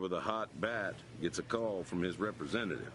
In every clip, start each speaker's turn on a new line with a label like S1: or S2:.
S1: with a hot bat gets a call from his representative.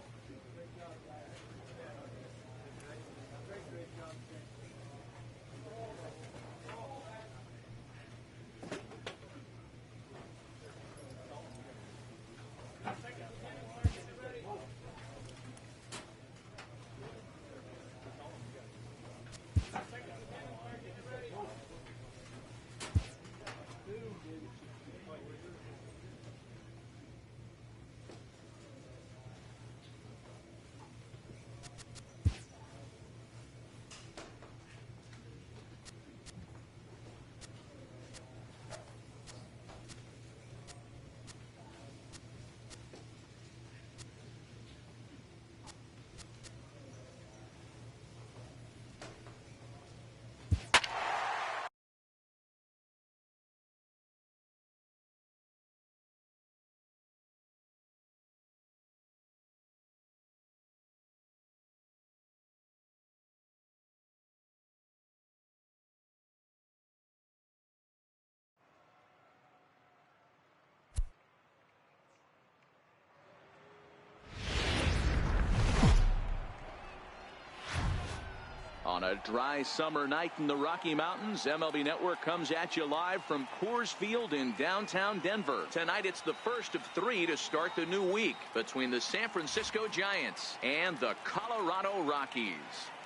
S2: On a dry summer night in the Rocky Mountains, MLB Network comes at you live from Coors Field in downtown Denver. Tonight it's the first of 3 to start the new week between the San Francisco Giants and the Colorado Rockies.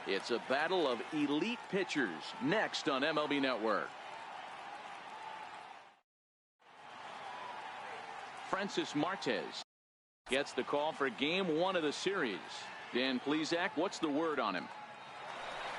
S2: It's a battle of elite pitchers next on MLB Network. Francis Martes gets the call for game 1 of the series. Dan Plesac, what's the word on him?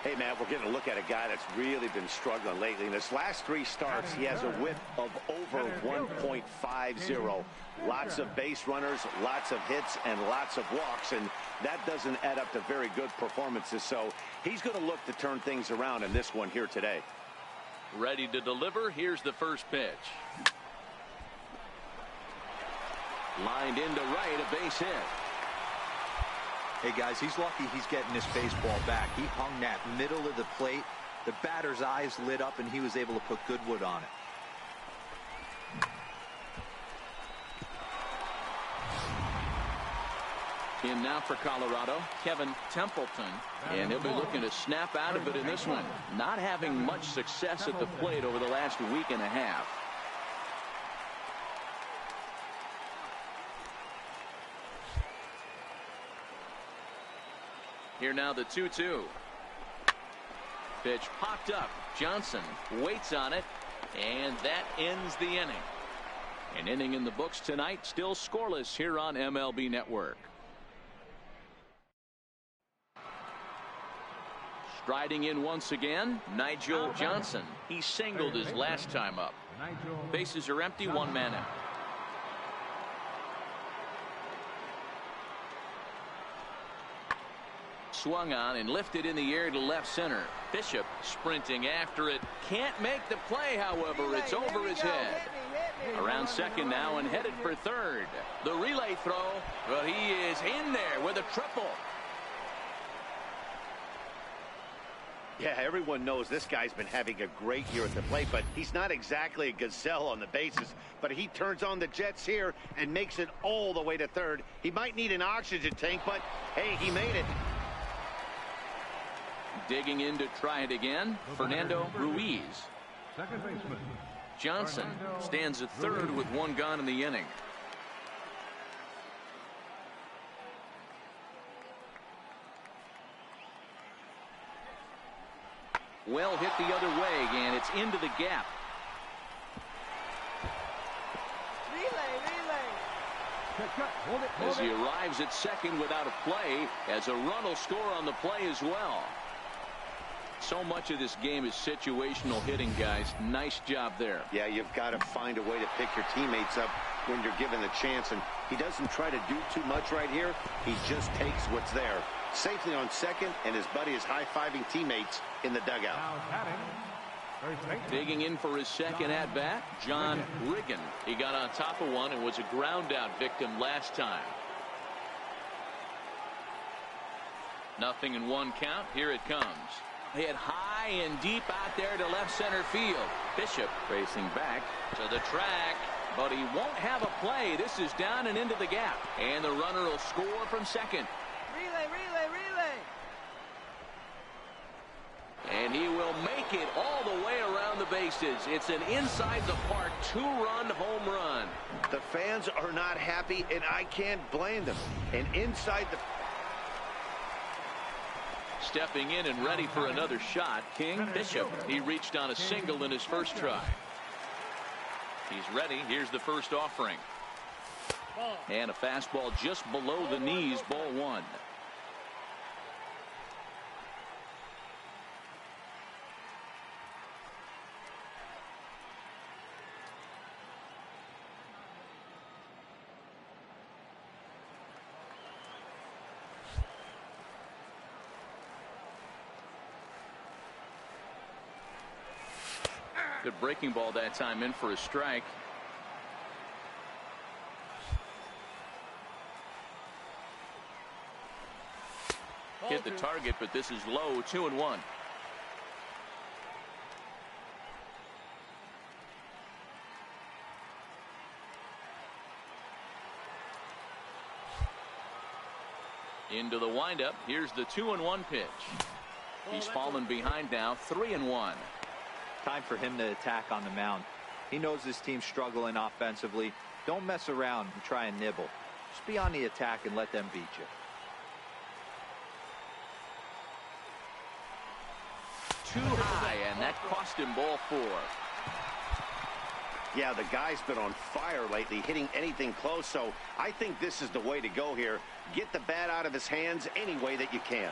S3: Hey, man, we're getting a look at a guy that's really been struggling lately. In his last 3 starts, he has a whip of over 1.50. Lots of base runners, lots of hits, and lots of walks, and that doesn't add up to very good performances. So he's going to look to turn things around in this one here today.
S2: Ready to deliver. Here's the first pitch. Lined into right, a base hit.
S4: Hey, guys, he's lucky he's getting this baseball back. He hung that middle of the plate. The batter's eyes lit up, and he was able to put good wood on it.
S2: In now for Colorado, Kevin Templeton. And he'll be looking to snap out of it in this one. Not having much success at the plate over the last week and a half. Here now the 2-2. Pitch popped up. Johnson waits on it, and that ends the inning. An inning in the books tonight, still scoreless here on MLB Network. Striding in once again, Nigel Johnson. He singled his last time up. Bases are empty, 1 man out. Swung on and lifted in the air to left center. Bishop sprinting after it. Can't make the play, however. It's over his head. Around second now and headed for third. The relay throw, but he is in there with a triple.
S3: Yeah, everyone knows this guy's been having a great year at the plate, but he's not exactly a gazelle on the bases. But he turns on the jets here and makes it all the way to third. He might need an oxygen tank, but hey, he made it.
S2: Digging in to try it again, Fernando Ruiz.
S5: Second baseman
S2: Johnson stands at third with 1 gone in the inning. Well hit the other way, and it's into the gap. As he arrives at second without a play, as a run will score on the play as well. So much of this game is situational hitting, guys. Nice job there.
S3: Yeah, you've got to find a way to pick your teammates up when you're given the chance, and he doesn't try to do too much right here. He just takes what's there. Safely on second, and his buddy is high-fiving teammates in the dugout.
S2: Digging in for his second at-bat, John Riggin. He got on top of one and was a ground-out victim last time. Nothing in 1 count. Here it comes. Hit high and deep out there to left center field. Bishop racing back to the track. but he won't have a play. This is down and into the gap, and the runner will score from second.
S5: Relay, relay, relay.
S2: And he will make it all the way around the bases. It's an inside the park 2-run home run.
S3: The fans are not happy, and I can't blame them. And inside the...
S2: Stepping in and ready for another shot, King Bishop. He reached on a single in his first try. He's ready. Here's the first offering. And a fastball just below the knees, ball one. Good breaking ball that time, in for a strike. Hit the target, but this is low. 2-1. Into the windup. Here's the 2-1 pitch. He's fallen behind now. 3-1.
S4: Time for him to attack on the mound. He knows his team's struggling offensively. Don't mess around and try and nibble. Just be on the attack and let them beat you.
S2: Too high, and that cost him ball four.
S3: Yeah, the guy's been on fire lately, hitting anything close, so I think this is the way to go here. Get the bat out of his hands any way that you can.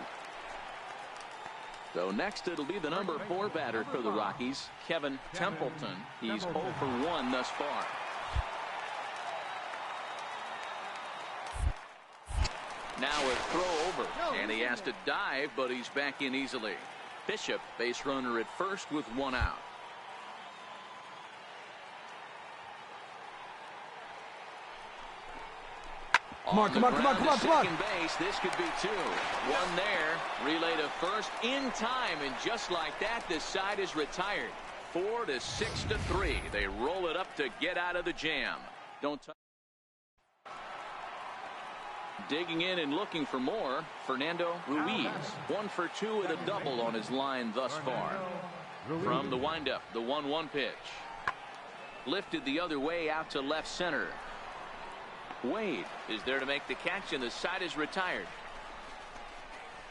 S2: So next it'll be the number 4 batter for the Rockies, Kevin Templeton. He's 0 for 1 thus far. Now a throw over, and he has to dive, but he's back in easily. Bishop, base runner at first with 1 out.
S5: Come on, come on, come on, come on, come on.
S2: Second base, this could be 2. 1 there, relay to first in time, and just like that, this side is retired. 4 to 6 to 3. They roll it up to get out of the jam. Don't touch. Digging in and looking for more, Fernando Ruiz. 1 for 2 with a double on his line thus far. From the windup, the 1-1 pitch. Lifted the other way out to left center. Wade is there to make the catch, and the side is retired.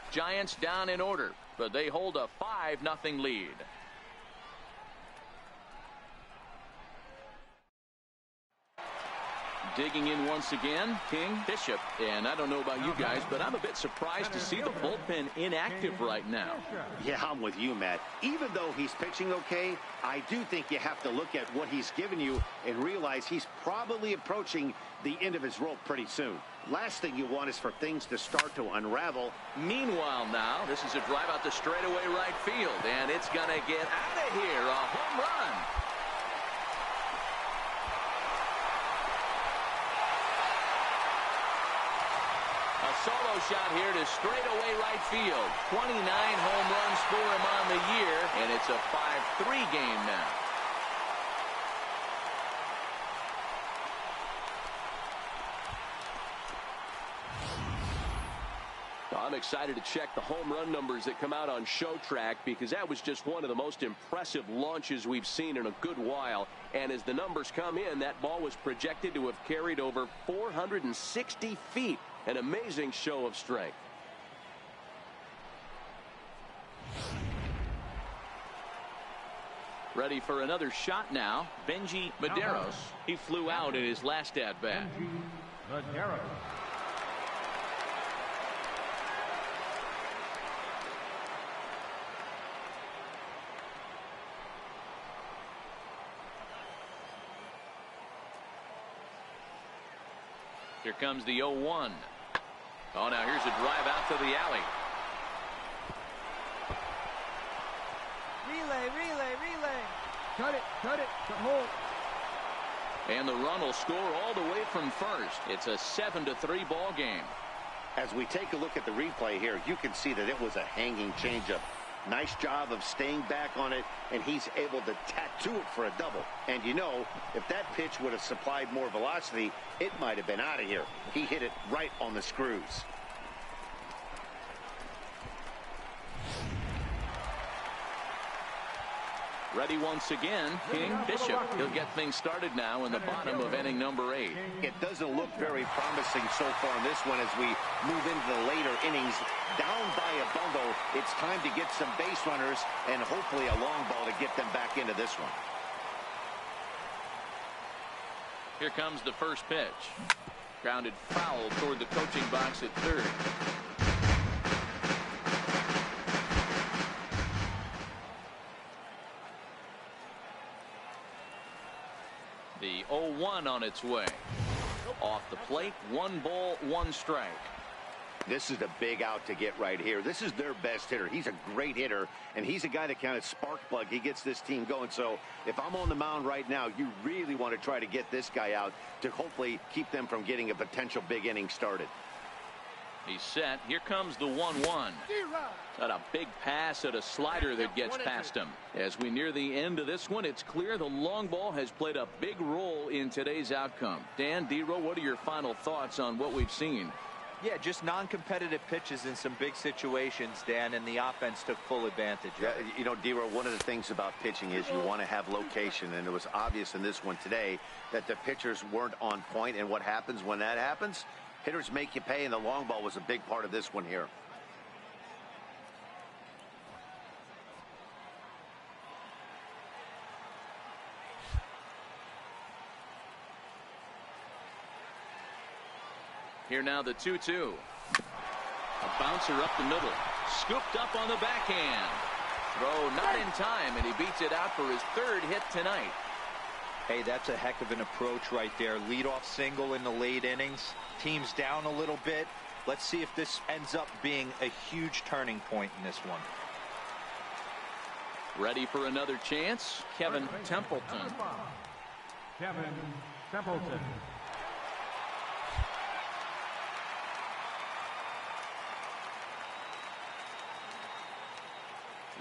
S2: Giants down in order, but they hold a 5-0 lead. Digging in once again, King Bishop. And I don't know about you guys, but I'm a bit surprised to see the bullpen inactive right now.
S3: Yeah, I'm with you, Matt. Even though he's pitching okay, I do think you have to look at what he's given you and realize he's probably approaching the end of his rope pretty soon. Last thing you want is for things to start to unravel.
S2: Meanwhile now, this is a drive out to straightaway right field, and it's going to get out of here. A home run. A solo shot here to straightaway right field. 29 home runs for him on the year, and it's a 5-3 game now.
S6: I'm excited to check the home run numbers that come out on Show Track, because that was just one of the most impressive launches we've seen in a good while. And as the numbers come in, that ball was projected to have carried over 460 feet. An amazing show of strength.
S2: Ready for another shot now, Benji Medeiros. He flew out in his last at-bat. Here comes the 0-1. Oh, now here's a drive out to the alley.
S5: Relay, relay, relay. Cut it, hold.
S2: And the run will score all the way from first. It's a 7-3 ball game.
S3: As we take a look at the replay here, you can see that it was a hanging changeup. Nice job of staying back on it, and he's able to tattoo it for a double. And you know, if that pitch would have supplied more velocity, it might have been out of here. He hit it right on the screws.
S2: Ready once again, King Bishop. He'll get things started now in the bottom of inning number 8.
S3: It doesn't look very promising so far in this one as we move into the later innings. Down by a bundle, it's time to get some base runners and hopefully a long ball to get them back into this one.
S2: Here comes the first pitch. Grounded foul toward the coaching box at third. The 0-1 on its way. Off the plate, 1 ball, 1 strike.
S3: This is a big out to get right here. This is their best hitter. He's a great hitter, and he's a guy that kind of spark plug. He gets this team going. So if I'm on the mound right now, you really want to try to get this guy out to hopefully keep them from getting a potential big inning started.
S2: He's set. Here comes the 1-1. Got a big pass at a slider that gets past him. As we near the end of this one, it's clear the long ball has played a big role in today's outcome. Dan, D-Row, what are your final thoughts on what we've seen?
S4: Yeah, just non-competitive pitches in some big situations, Dan, and the offense took full advantage.
S3: Yeah, you know, D-Row, one of the things about pitching is you want to have location, and it was obvious in this one today that the pitchers weren't on point, and what happens when that happens? Hitters make you pay, and the long ball was a big part of this one here.
S2: Here now the 2-2. A bouncer up the middle. Scooped up on the backhand. Throw not in time, and he beats it out for his 3rd hit tonight.
S4: Hey, that's a heck of an approach right there. Leadoff single in the late innings. Team's down a little bit. Let's see if this ends up being a huge turning point in this one.
S2: Ready for another chance? Kevin Templeton.
S5: Kevin Templeton.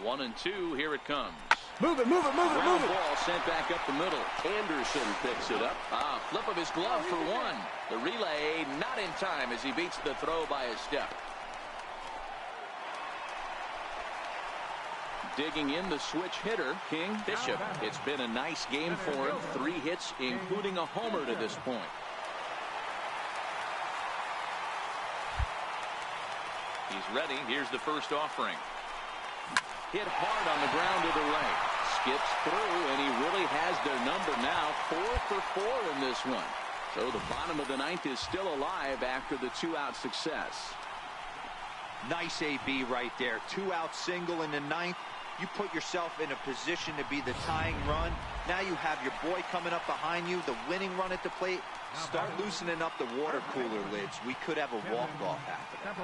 S2: 1-2. Here it comes.
S5: Move it, move it, move it, move it.
S2: Ball sent back up the middle. Anderson picks it up. Flip of his glove for 1. The relay not in time as he beats the throw by a step. Digging in the switch hitter, King Bishop. It's been a nice game for him. 3 hits, including a homer to this point. He's ready. Here's the first offering. Hit hard on the ground to the right. Skips through, and he really has their number now. 4 for 4 in this one. So the bottom of the 9th is still alive after the 2-out success.
S4: Nice AB right there. 2-out single in the 9th. You put yourself in a position to be the tying run. Now you have your boy coming up behind you, the winning run at the plate. Start loosening up the water cooler lids. We could have a walk-off after that.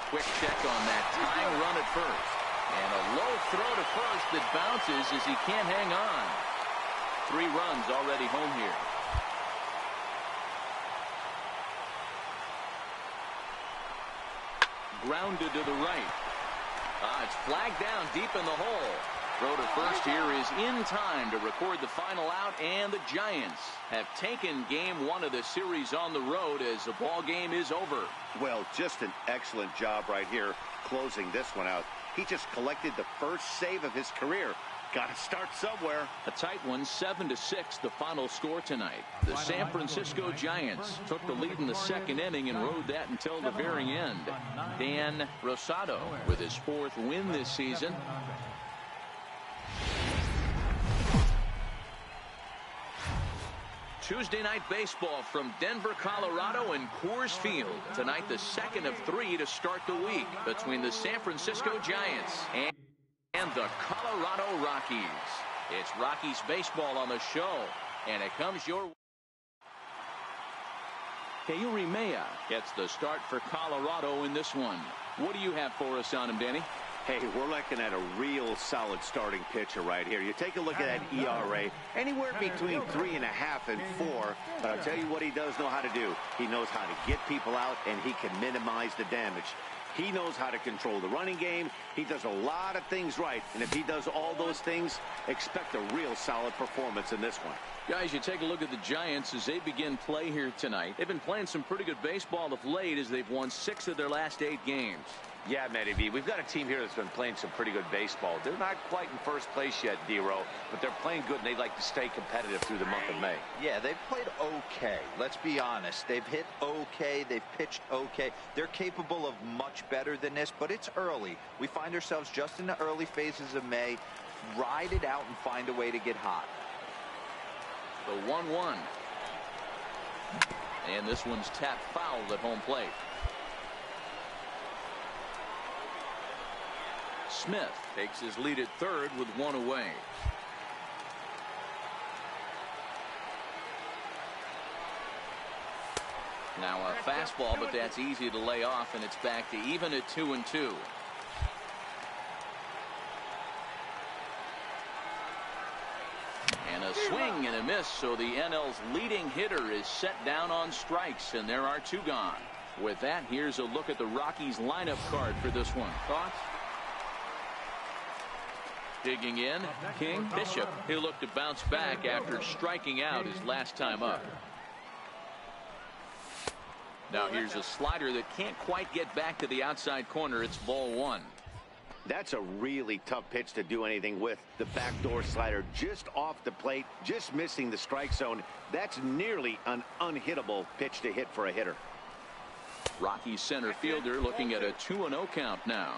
S2: Quick check on that tying run at first. And a low throw to first that bounces as he can't hang on. 3 runs already home here. Grounded to the right. It's flagged down deep in the hole. Throw to first here is in time to record the final out, and the Giants have taken game 1 of the series on the road as the ball game is over.
S3: Well, just an excellent job right here closing this one out. He just collected the first save of his career. Got to start somewhere.
S2: A tight one, 7-6, the final score tonight. The San Francisco Giants took the lead in the 2nd inning and rode that until the very end. Dan Rosado with his 4th win this season. Tuesday night baseball from Denver, Colorado, and Coors Field. Tonight, the 2nd of 3 to start the week between the San Francisco Giants and the Colorado Rockies. It's Rockies baseball on the show, and it comes your way. Keuri Mea gets the start for Colorado in this one. What do you have for us on him, Danny?
S3: Hey, we're looking at a real solid starting pitcher right here. You take a look at that ERA, anywhere between 3.5 and 4. But I'll tell you what he does know how to do. He knows how to get people out, and he can minimize the damage. He knows how to control the running game. He does a lot of things right. And if he does all those things, expect a real solid performance in this one.
S2: Guys, you take a look at the Giants as they begin play here tonight. They've been playing some pretty good baseball of late as they've won 6 of their last 8 games.
S3: Yeah, Matty V, we've got a team here that's been playing some pretty good baseball. They're not quite in first place yet, D-Row, but they're playing good, and they like to stay competitive through the month of May.
S4: Yeah, they've played okay. Let's be honest. They've hit okay. They've pitched okay. They're capable of much better than this, but it's early. We find ourselves just in the early phases of May. Ride it out and find a way to get hot.
S2: The 1-1. And this one's tapped foul at home plate. Smith takes his lead at third with 1 away. Now a fastball, but that's easy to lay off, and it's back to even at 2-2. And a swing and a miss, so the NL's leading hitter is set down on strikes, and there are 2 gone. With that, here's a look at the Rockies lineup card for this one. Thoughts? Digging in, King, Bishop. He'll look to bounce back after striking out his last time up. Now here's a slider that can't quite get back to the outside corner. It's ball 1.
S3: That's a really tough pitch to do anything with. The backdoor slider just off the plate, just missing the strike zone. That's nearly an unhittable pitch to hit for a hitter.
S2: Rockies center fielder looking at a 2-0 count now.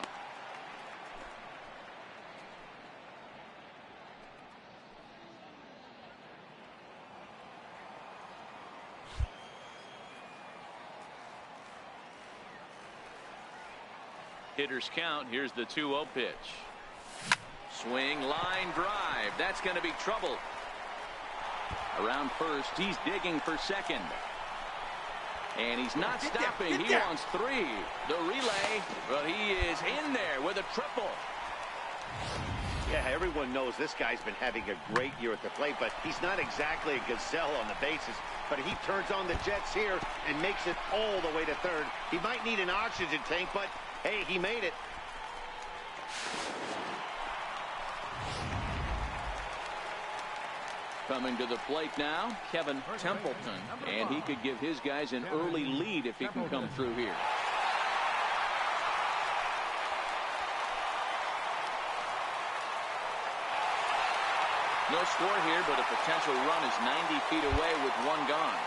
S2: Hitters count. Here's the 2-0 pitch. Swing, line drive. That's going to be trouble. Around first, he's digging for second. And he's not stopping. He wants 3. The relay, well, he is in there with a triple.
S3: Yeah, everyone knows this guy's been having a great year at the plate, but he's not exactly a gazelle on the bases. But he turns on the jets here and makes it all the way to third. He might need an oxygen tank, but hey, he made it.
S2: Coming to the plate now, Kevin Templeton. And he could give his guys an early lead if he can come through here. No score here, but a potential run is 90 feet away with 1 gone.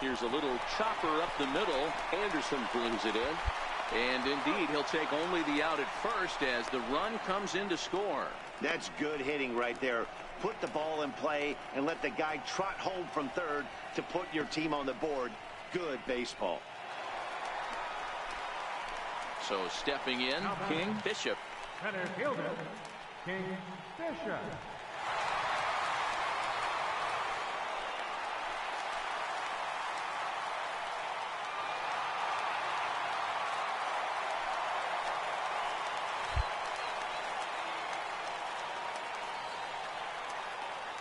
S2: Here's a little chopper up the middle. Anderson brings it in. And indeed, he'll take only the out at first as the run comes in to score.
S3: That's good hitting right there. Put the ball in play and let the guy trot home from third to put your team on the board. Good baseball.
S2: So stepping in, King, Bishop.
S5: Center fielder, King Bishop.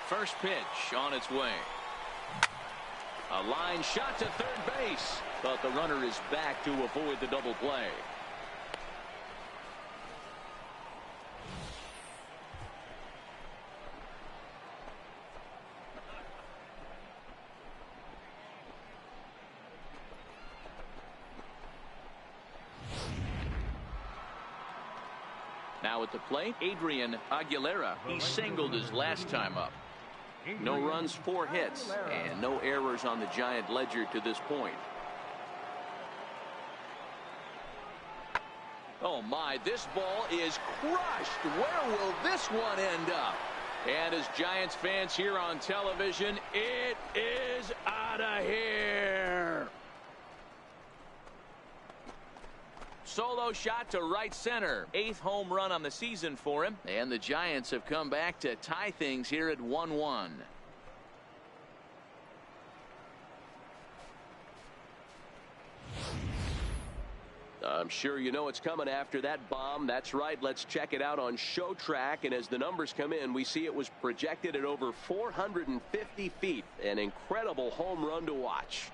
S2: First pitch on its way. A line shot to third base, but the runner is back to avoid the double play. Now at the plate, Adrian Aguilera. He singled his last time up. No runs, 4 hits, and no errors on the Giant ledger to this point. Oh my, this ball is crushed. Where will this one end up? And as Giants fans here on television, it is out of here. Solo shot to right center. 8th home run on the season for him. And the Giants have come back to tie things here at 1-1.
S6: I'm sure you know what's coming after that bomb. That's right. Let's check it out on Show Track. And as the numbers come in, we see it was projected at over 450 feet. An incredible home run to watch.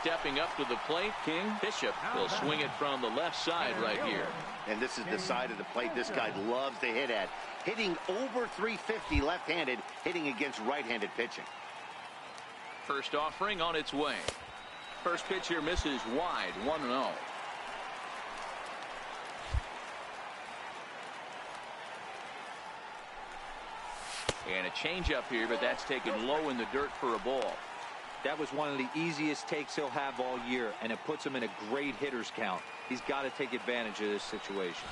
S6: Stepping up to the plate, King Bishop will swing it from the left side right here.
S3: And this is the side of the plate this guy loves to hit at. Hitting over 350 left-handed, hitting against right-handed pitching.
S2: First offering on its way. First pitch here misses wide, 1-0. And a changeup here, but that's taken low in the dirt for a ball.
S4: That was one of the easiest takes he'll have all year, and it puts him in a great hitter's count. He's got to take advantage of this situation.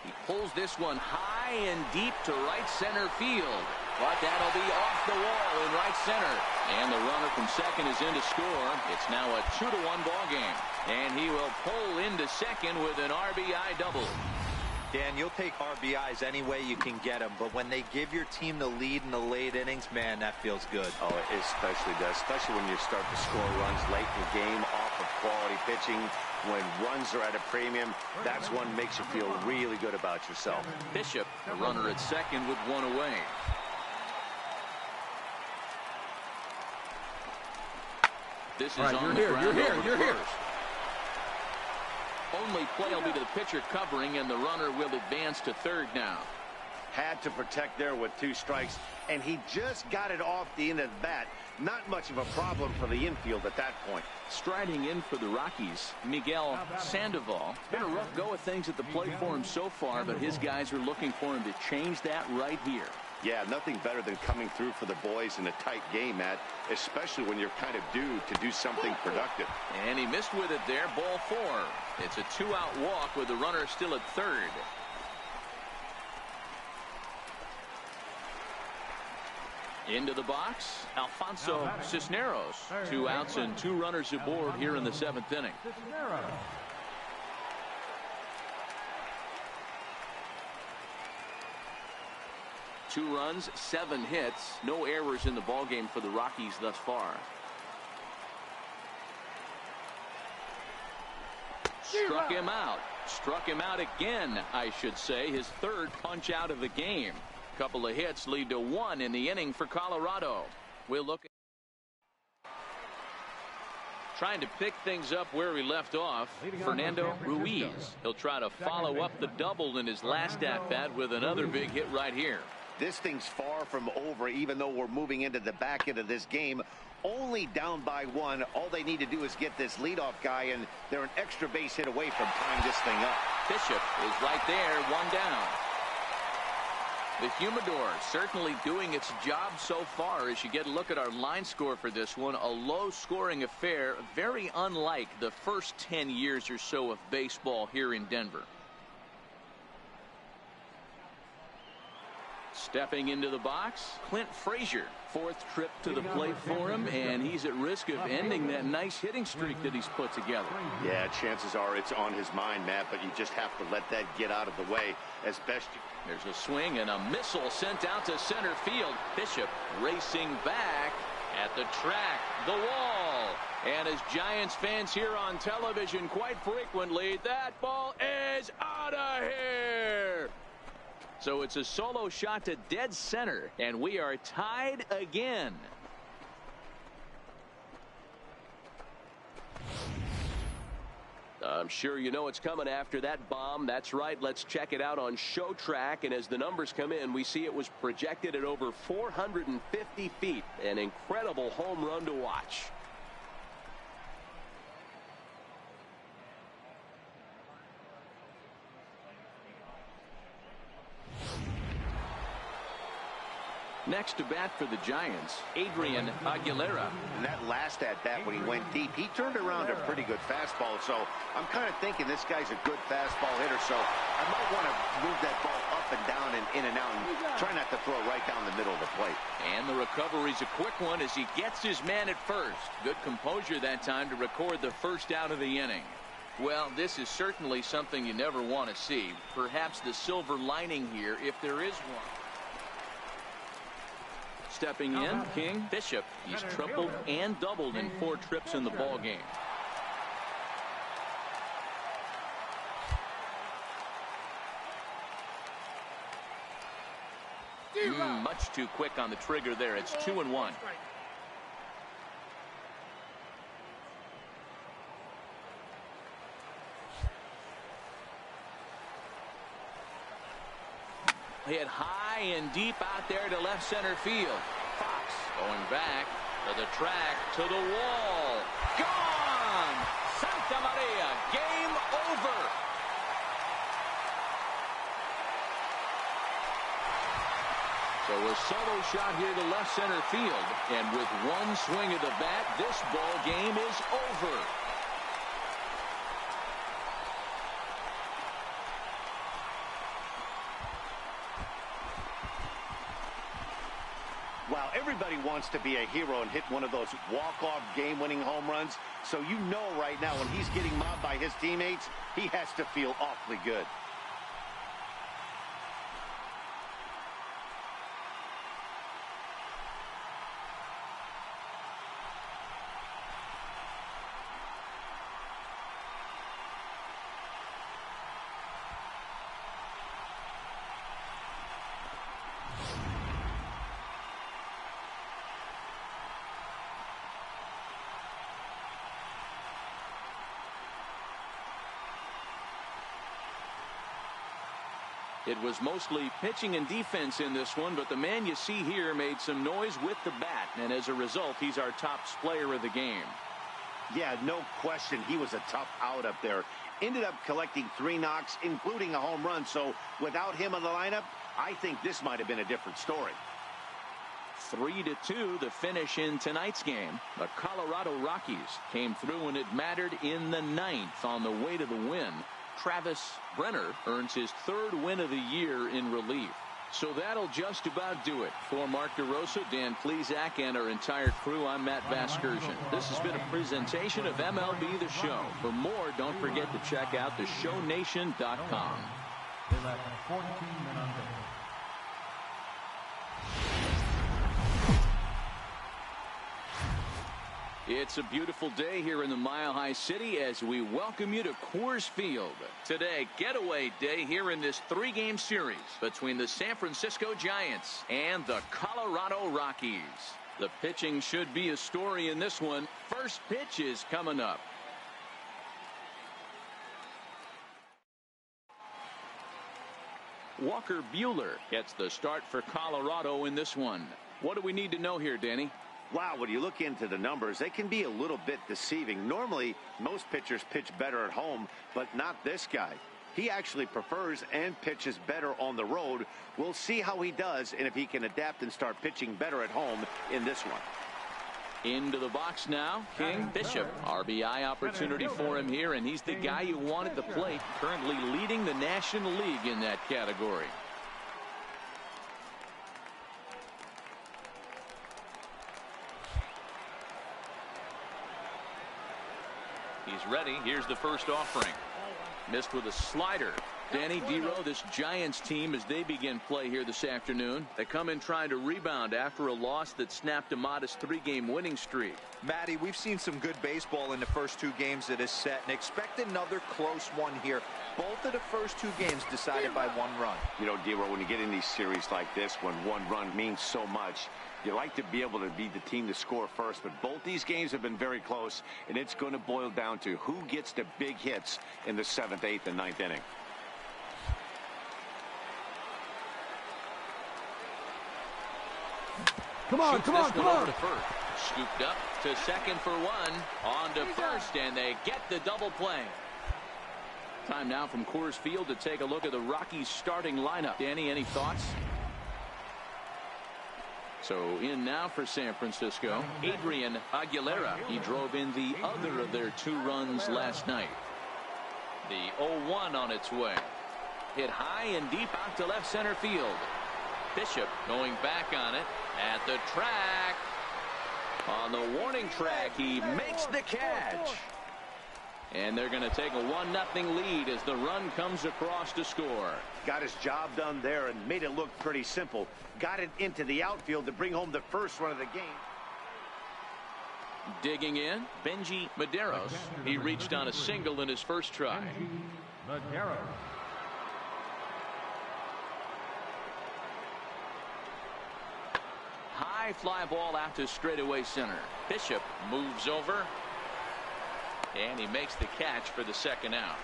S2: He pulls this one high and deep to right center field. But that'll be off the wall in right center. And the runner from second is in to score. It's now a 2-1 ball game. And he will pull into second with an RBI double.
S4: Dan, you'll take RBIs any way you can get them, but when they give your team the lead in the late innings, man, that feels good.
S3: Oh, it especially does, especially when you start to score runs late in the game off of quality pitching. When runs are at a premium, that's one makes you feel really good about yourself.
S2: Bishop, the runner at second with one away. This is on the ground over first. Only play will be to the pitcher covering, and the runner will advance to third now.
S3: Had to protect there with 2 strikes, and he just got it off the end of the bat. Not much of a problem for the infield at that point.
S2: Striding in for the Rockies, Miguel Sandoval. Been a rough go of things at the plate for him so far, but his guys are looking for him to change that right here.
S3: Yeah, nothing better than coming through for the boys in a tight game, Matt, especially when you're kind of due to do something productive.
S2: And he missed with it there, ball 4. It's a 2-out walk with the runner still at third. Into the box, Alfonso Cisneros. 2 outs and 2 runners aboard here in the 7th inning. 2 runs, 7 hits, no errors in the ballgame for the Rockies thus far. Struck him out. Struck him out again, I should say. His 3rd punch out of the game. Couple of hits lead to 1 in the inning for Colorado. We'll look at trying to pick things up where we left off. Fernando Ruiz. He'll try to follow up the double in his last at-bat with another big hit right here.
S3: This thing's far from over, even though we're moving into the back end of this game. Only down by 1. All they need to do is get this leadoff guy, and they're an extra base hit away from tying this thing up.
S2: Bishop is right there, 1 down. The Humidor certainly doing its job so far. As you get a look at our line score for this one, a low-scoring affair, very unlike the first 10 years or so of baseball here in Denver. Stepping into the box, Clint Frazier. 4th trip to the plate for him, and he's at risk of ending that nice hitting streak that he's put together.
S3: Yeah, chances are it's on his mind, Matt, but you just have to let that get out of the way as best you can.
S2: There's a swing and a missile sent out to center field. Bishop racing back at the track, the wall. And as Giants fans hear on television quite frequently, that ball is out of here. So it's a solo shot to dead center, and we are tied again.
S6: I'm sure you know what's coming after that bomb. That's right. Let's check it out on Show Track. And as the numbers come in, we see it was projected at over 450 feet. An incredible home run to watch.
S2: Next to bat for the Giants, Adrian Aguilera.
S3: And that last at-bat when he went deep, he turned around a pretty good fastball. So I'm kind of thinking this guy's a good fastball hitter. So I might want to move that ball up and down and in and out and try not to throw right down the middle of the plate.
S2: And the recovery's a quick one as he gets his man at first. Good composure that time to record the first out of the inning. Well, this is certainly something you never want to see. Perhaps the silver lining here, if there is one. Stepping in, King Bishop. He's tripled and doubled in 4 trips in the ball game. Much too quick on the trigger there. It's 2-1. Hit high and deep out there to left center field. Fox going back to the track, to the wall. Gone! Santa Maria, game over. So a solo shot here to left center field. And with one swing of the bat, this ball game is over.
S3: Well, everybody wants to be a hero and hit one of those walk-off game-winning home runs. So you know right now when he's getting mobbed by his teammates, he has to feel awfully good.
S2: It was mostly pitching and defense in this one, but the man you see here made some noise with the bat, and as a result, he's our top player of the game.
S3: Yeah, no question. He was a tough out up there. Ended up collecting 3 knocks, including a home run. So without him in the lineup, I think this might have been a different story.
S2: 3-2 the finish in tonight's game. The Colorado Rockies came through when it mattered in the 9th on the way to the win. Travis Brenner earns his 3rd win of the year in relief. So that'll just about do it. For Mark DeRosa, Dan Plesac, and our entire crew, I'm Matt Vasgersian. This has been a presentation of MLB The Show. For more, don't forget to check out theshownation.com. It's a beautiful day here in the Mile High City as we welcome you to Coors Field. Today, getaway day here in this 3-game series between the San Francisco Giants and the Colorado Rockies. The pitching should be a story in this one. First pitch is coming up. Walker Buehler gets the start for Colorado in this one. What do we need to know here, Danny?
S3: Wow, when you look into the numbers, they can be a little bit deceiving. Normally, most pitchers pitch better at home, but not this guy. He actually prefers and pitches better on the road. We'll see how he does and if he can adapt and start pitching better at home in this one.
S2: Into the box now, King Bishop. RBI opportunity for him here, and he's the guy you want at the plate, currently leading the National League in that category. He's ready. Here's the first offering. Missed with a slider. Danny Dero, this Giants team, as they begin play here this afternoon, they come in trying to rebound after a loss that snapped a modest 3-game winning streak.
S4: Matty, we've seen some good baseball in the first 2 games that is set, and expect another close one here. Both of the first 2 games decided by 1 run.
S3: You know, Dero, when you get in these series like this, when 1 run means so much, you like to be able to be the team to score first, but both these games have been very close, and it's going to boil down to who gets the big hits in the 7th, 8th, and 9th inning.
S5: Come on, come on, come on.
S2: Scooped up to second for 1. On to first, and they get the double play. Time now from Coors Field to take a look at the Rockies starting lineup. Danny, any thoughts? So in now for San Francisco, Adrian Aguilera. He drove in the other of their 2 runs last night. The 0-1 on its way. Hit high and deep out to left center field. Bishop going back on it at the track. On the warning track, he makes the catch. And they're going to take a 1-0 lead as the run comes across to score.
S3: Got his job done there and made it look pretty simple. Got it into the outfield to bring home the first run of the game.
S2: Digging in, Benji Medeiros. He reached on a single in his first try.
S5: Medeiros.
S2: High fly ball out to straightaway center. Bishop moves over. And he makes the catch for the second out.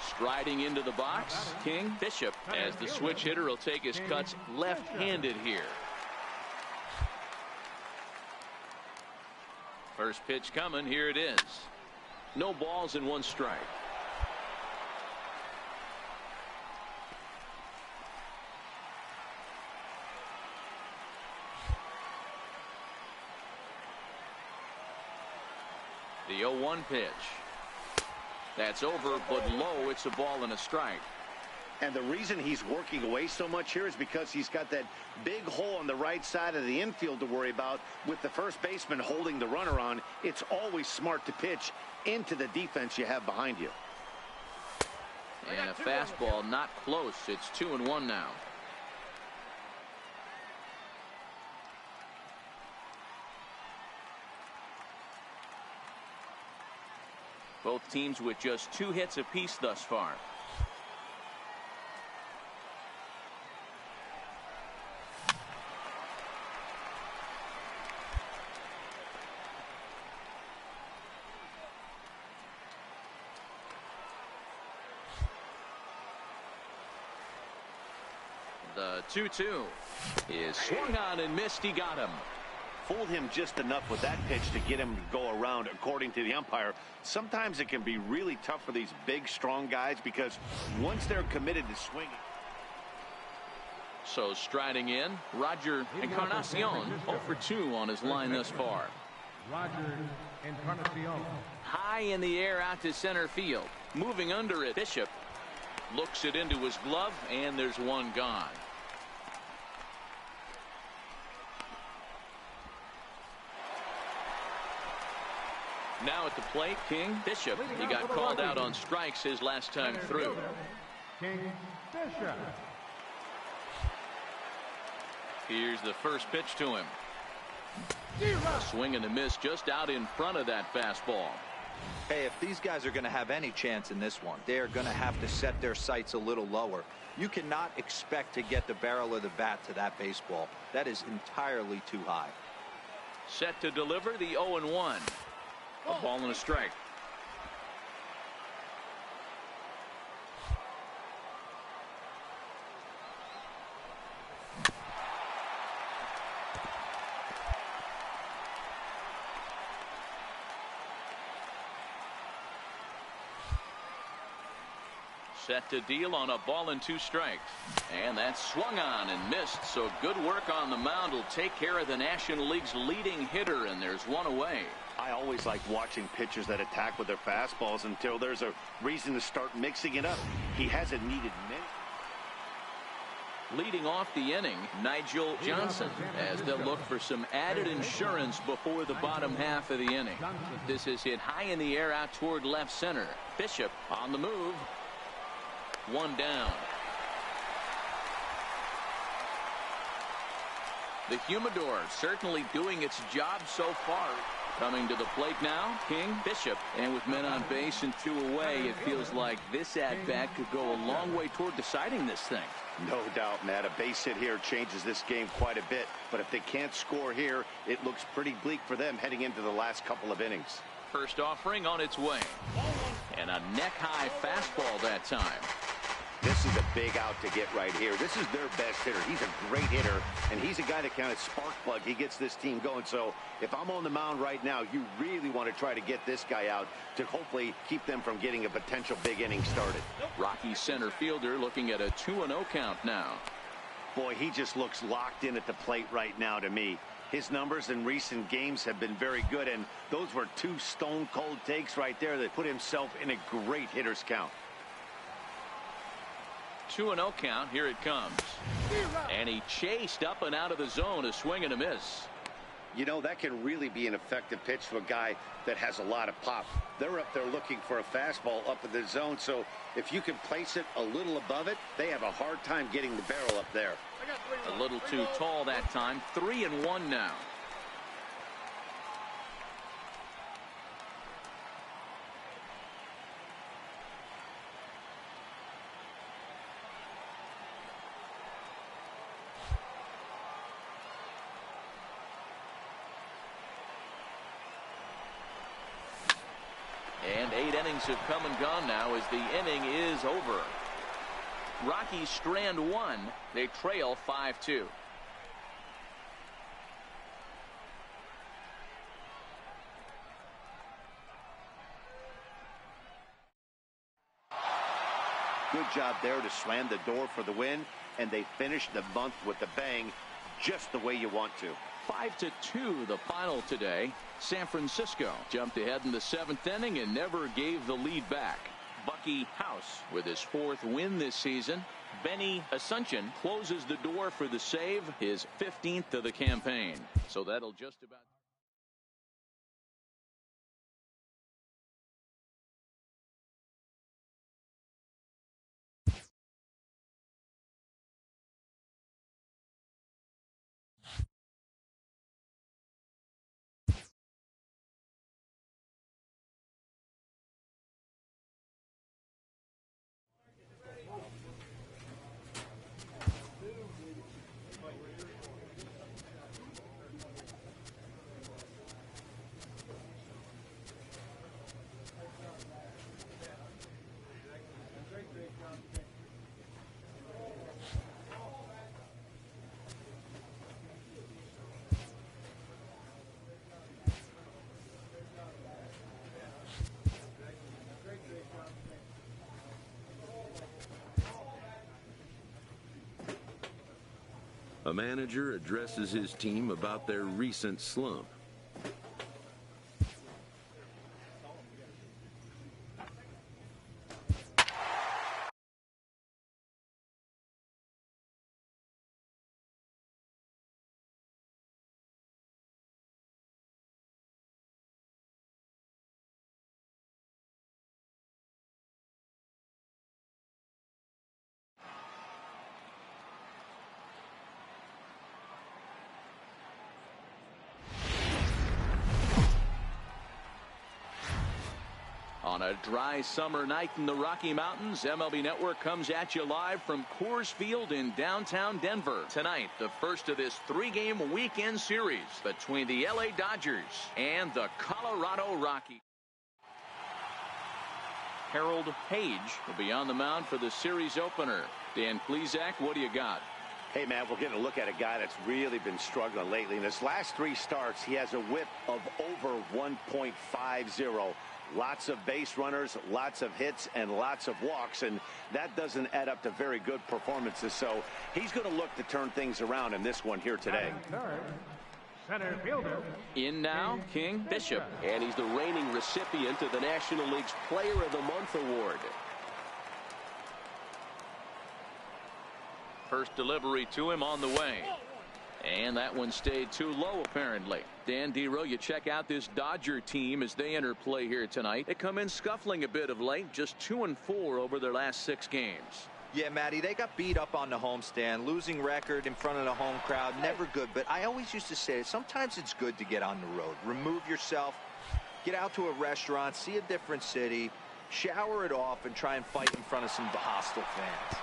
S2: Striding into the box, King Bishop, as the switch hitter will take his cuts left-handed here. First pitch coming, here it is. No balls and 1 strike. The 0-1 pitch. That's over, but low. It's a ball and a strike.
S3: And the reason he's working away so much here is because he's got that big hole on the right side of the infield to worry about. With the first baseman holding the runner on, it's always smart to pitch into the defense you have behind you.
S2: And a fastball not close. It's 2-1 now. Both teams with just 2 hits apiece thus far. The 2-2 is swung on and missed. He got him.
S3: Fooled him just enough with that pitch to get him to go around, according to the umpire. Sometimes it can be really tough for these big, strong guys because once they're committed to swinging.
S2: So striding in, Roger Encarnacion 0 for 2 on his line thus far.
S5: Roger Encarnacion.
S2: High in the air out to center field. Moving under it, Bishop looks it into his glove, and there's 1 gone. Now at the plate, King Bishop. He got called out on strikes his last time through.
S5: King Bishop.
S2: Here's the first pitch to him. A swing and a miss just out in front of that fastball.
S4: Hey, if these guys are going to have any chance in this one, they are going to have to set their sights a little lower. You cannot expect to get the barrel of the bat to that baseball. That is entirely too high.
S2: Set to deliver the 0-1. A ball and a strike. Set to deal on a ball and 2 strikes. And that's swung on and missed. So good work on the mound will take care of the National League's leading hitter, and there's 1 away.
S3: I always like watching pitchers that attack with their fastballs until there's a reason to start mixing it up. He hasn't needed many.
S2: Leading off the inning, Nigel Johnson, as they'll look for some added insurance before the bottom half of the inning. This is hit high in the air out toward left center. Bishop on the move. 1 down. The humidor certainly doing its job so far. Coming to the plate now, King Bishop. And with men on base and 2 away, it feels like this at-bat could go a long way toward deciding this thing.
S3: No doubt, Matt. A base hit here changes this game quite a bit. But if they can't score here, it looks pretty bleak for them heading into the last couple of innings.
S2: First offering on its way. And a neck-high fastball that time.
S3: This is a big out to get right here. This is their best hitter. He's a great hitter, and he's a guy that kind of spark plug. He gets this team going. So if I'm on the mound right now, you really want to try to get this guy out to hopefully keep them from getting a potential big inning started.
S2: Rocky center fielder looking at a 2-0 count now.
S3: Boy, he just looks locked in at the plate right now to me. His numbers in recent games have been very good, and those were 2 stone-cold takes right there that put himself in a great hitter's count.
S2: 2-0 count. Here it comes. And he chased up and out of the zone. A swing and a miss.
S3: You know, that can really be an effective pitch to a guy that has a lot of pop. They're up there looking for a fastball up in the zone, so if you can place it a little above it, they have a hard time getting the barrel up there.
S2: A little too tall that time. 3-1 now. And 8 innings have come and gone now as the inning is over. Rockies strand 1. They trail 5-2.
S3: Good job there to slam the door for the win, and they finished the month with a bang, just the way you want to.
S2: 5-2 the final today. San Francisco jumped ahead in the 7th inning and never gave the lead back. Bucky House with his 4th win this season. Benny Asuncion closes the door for the save, his 15th of the campaign. So that'll just about.
S1: A manager addresses his team about their recent slump.
S2: On a dry summer night in the Rocky Mountains, MLB Network comes at you live from Coors Field in downtown Denver. Tonight, the first of this 3-game weekend series between the LA Dodgers and the Colorado Rockies. Harold Page will be on the mound for the series opener. Dan Plesac, what do you got?
S3: Hey, man, we're getting a look at a guy that's really been struggling lately. In his last 3 starts, he has a whip of over 1.50. Lots of base runners, lots of hits, and lots of walks, and that doesn't add up to very good performances. So he's going to look to turn things around in this one here today.
S5: Center fielder.
S2: In now, King Bishop.
S6: And he's the reigning recipient of the National League's Player of the Month award.
S2: First delivery to him on the way. And that one stayed too low, apparently. Dan Dero, you check out this Dodger team as they enter play here tonight. They come in scuffling a bit of late, just 2-4 over their last 6 games.
S4: Yeah, Matty, they got beat up on the homestand. Losing record in front of the home crowd, never good. But I always used to say, sometimes it's good to get on the road. Remove yourself, get out to a restaurant, see a different city, shower it off, and try and fight in front of some hostile fans.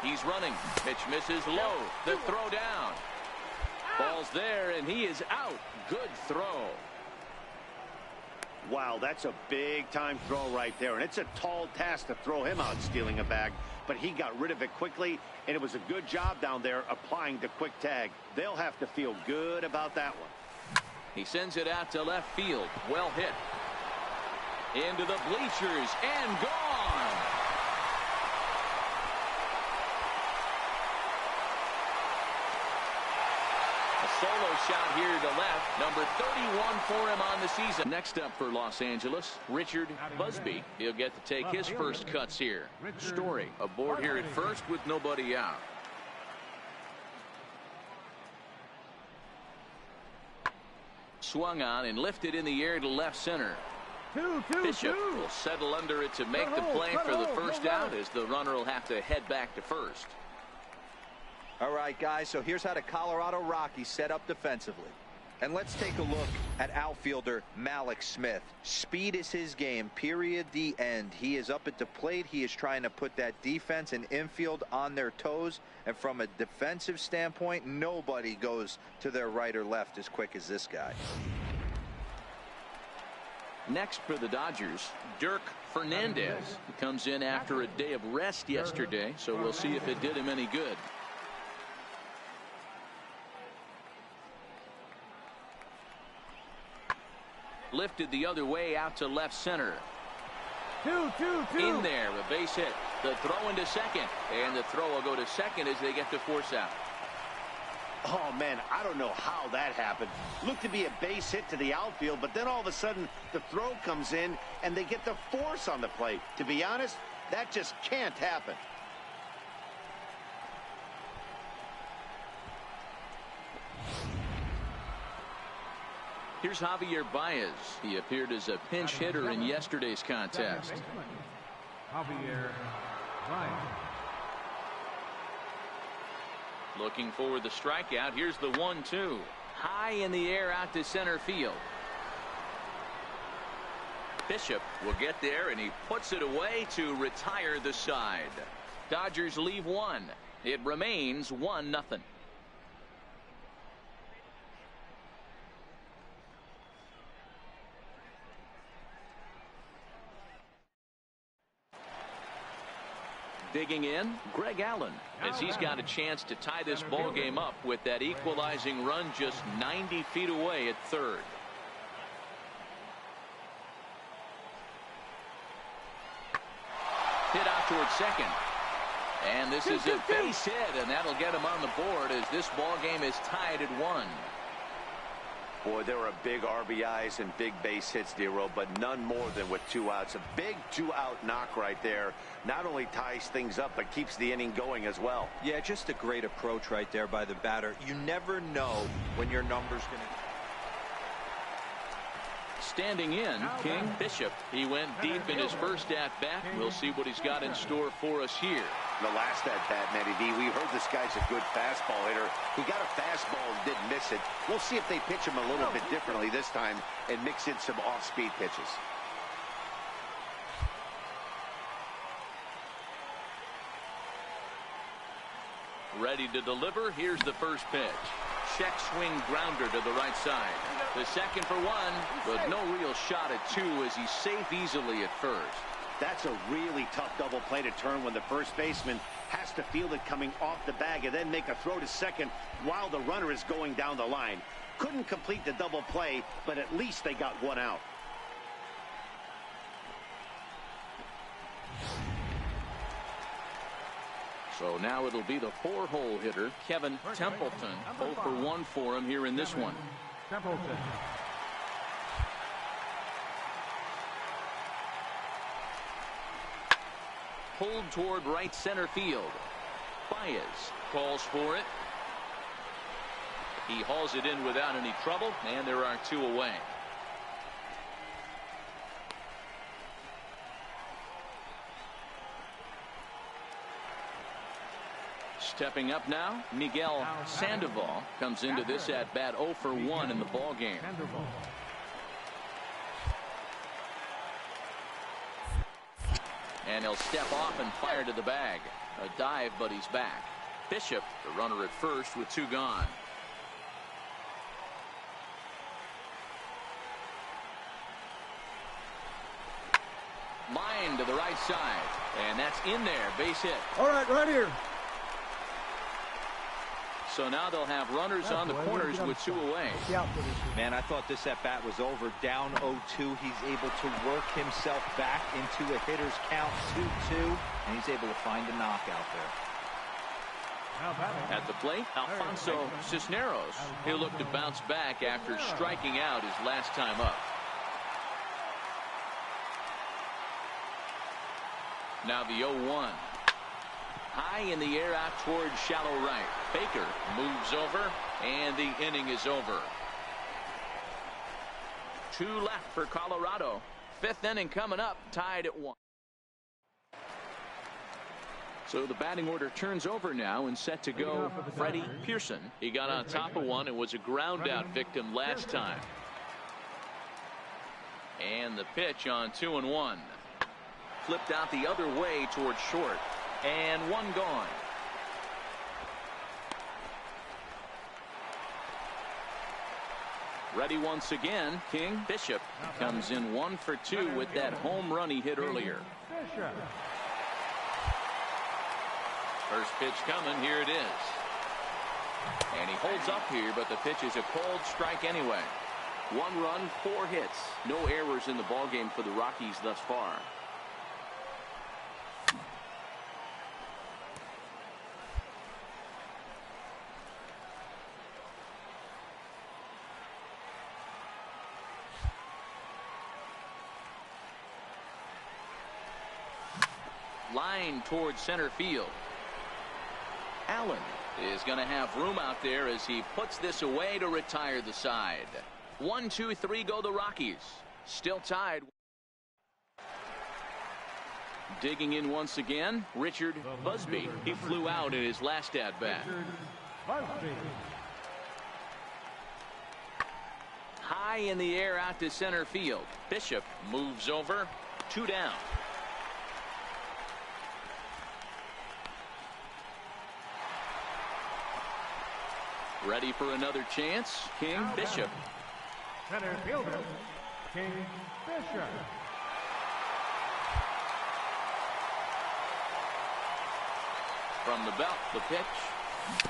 S2: He's running. Pitch misses low. The throw down. Ball's there, and he is out. Good throw.
S3: Wow, that's a big-time throw right there, and it's a tall task to throw him out stealing a bag, but he got rid of it quickly, and it was a good job down there applying the quick tag. They'll have to feel good about that one.
S2: He sends it out to left field. Well hit. Into the bleachers and gone. solo shot here to left. Number 31 for him on the season. Next up for Los Angeles, Richard Busby. He'll get to take his first cuts here. Story aboard here at first with nobody out. Swung on and lifted in the air to left center. Bishop will settle under it to make the play for the first out, as the runner will have to head back to first.
S4: All right, guys, so here's how the Colorado Rockies set up defensively. And let's take a look at outfielder Malik Smith. Speed is his game, period, the end. He is up at the plate. He is trying to put that defense and infield on their toes. And from a defensive standpoint, nobody goes to their right or left as quick as this guy.
S2: Next for the Dodgers, Dirk Fernandez. He comes in after a day of rest yesterday, so we'll see if it did him any good. Lifted the other way out to left center. In there, a base hit. The throw into second, and the throw will go to second as they get the force out.
S3: Oh, man, I don't know how that happened. Looked to be a base hit to the outfield, but then all of a sudden the throw comes in and they get the force on the plate. To be honest, that just can't happen.
S2: Here's Javier Baez. He appeared as a pinch hitter in yesterday's contest.
S5: Javier Baez.
S2: Looking for the strikeout. Here's the 1-2. High in the air out to center field. Bishop will get there, and he puts it away to retire the side. Dodgers leave one. It remains 1-0. Digging in, Greg Allen, as he's got a chance to tie this ball game up with that equalizing run just 90 feet away at third. Hit out towards second. And this is a base hit, and that'll get him on the board as this ball game is tied at 1.
S3: Boy, there were big RBIs and big base hits, Dero, but none more than with 2 outs. A big 2-out knock right there. Not only ties things up, but keeps the inning going as well.
S4: Yeah, just a great approach right there by the batter. You never know when your number's going to...
S2: Standing in, King Bishop. He went deep in his first at-bat. We'll see what he's got in store for us here.
S3: The last at-bat, Matty D, we heard this guy's a good fastball hitter. He got a fastball and didn't miss it. We'll see if they pitch him a little bit differently this time and mix in some off-speed pitches.
S2: Ready to deliver. Here's the first pitch. Check swing grounder to the right side. The second for 1, but no real shot at 2 as he's safe easily at first.
S3: That's a really tough double play to turn when the first baseman has to field it coming off the bag and then make a throw to second while the runner is going down the line. Couldn't complete the double play, but at least they got 1 out.
S2: So now it'll be the 4-hole hitter, Kevin Templeton. 0 for 1 for him here in this one.
S5: Templeton.
S2: Pulled toward right center field. Baez calls for it. He hauls it in without any trouble, and there are 2 away. Stepping up now, Miguel Sandoval comes into this at bat 0 for 1 in the ball game. And he'll step off and fire to the bag. A dive, but he's back. Bishop, the runner at first with 2 gone. Line to the right side, and that's in there, base hit.
S5: All right here.
S2: So now they'll have runners on the corners with 2 away.
S4: Man, I thought this at-bat was over. Down 0-2. He's able to work himself back into a hitter's count 2-2, and he's able to find a knockout there.
S2: At the plate, Alfonso Cisneros. He'll look to bounce back after striking out his last time up. Now the 0-1. High in the air out towards shallow right. Baker moves over, and the inning is over. 2 left for Colorado. 5th inning coming up, tied at 1. So the batting order turns over now and set to go Freddie Pearson. He got on top of one and was a ground out victim last time. And the pitch on 2-1. Flipped out the other way towards short. And 1 gone. Ready once again. King Bishop comes in 1 for 2 with that home run he hit earlier. First pitch coming. Here it is. And he holds up here, but the pitch is a cold strike anyway. 1 run, 4 hits. No errors in the ballgame for the Rockies thus far. Line towards center field. Allen is going to have room out there as he puts this away to retire the side. 1, 2, 3 go the Rockies. Still tied. Digging in once again, Richard Busby. He flew out in his last at bat. High in the air out to center field. Bishop moves over. 2 down. Ready for another chance. King Bishop.
S5: Center fielder, King Bishop.
S2: From the belt, the pitch.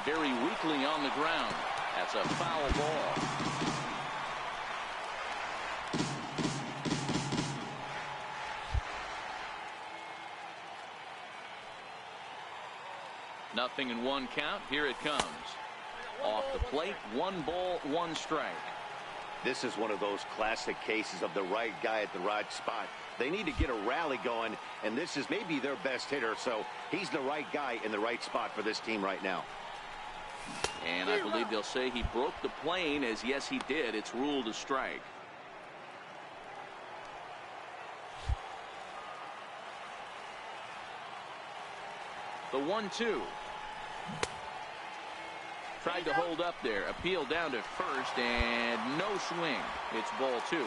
S2: Very weakly on the ground. That's a foul ball. Nothing in 1 count. Here it comes. Off the plate, 1 ball, 1 strike.
S3: This is one of those classic cases of the right guy at the right spot. They need to get a rally going, and this is maybe their best hitter, so he's the right guy in the right spot for this team right now.
S2: And I believe they'll say he broke the plane, as yes he did. It's ruled a strike. The 1-2. Tried to hold up there. Appeal down to first, and no swing. It's ball 2.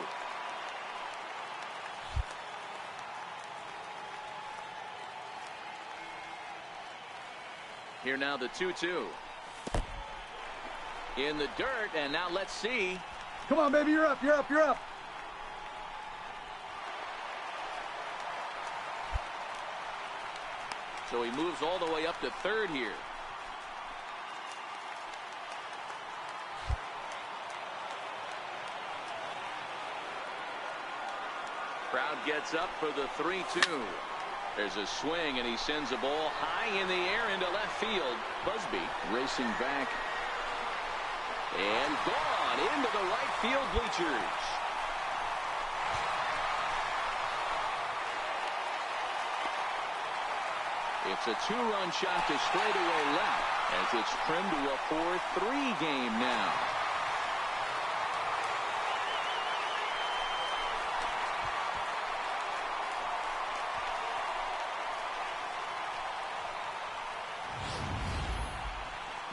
S2: Here now the 2-2. In the dirt, and now let's see.
S5: Come on, baby, you're up, you're up, you're up.
S2: So he moves all the way up to third here. Crowd gets up for the 3-2. There's a swing, and he sends a ball high in the air into left field. Busby racing back. And gone into the right field bleachers. It's a 2-run shot to straightaway left as it's trimmed to a 4-3 game now.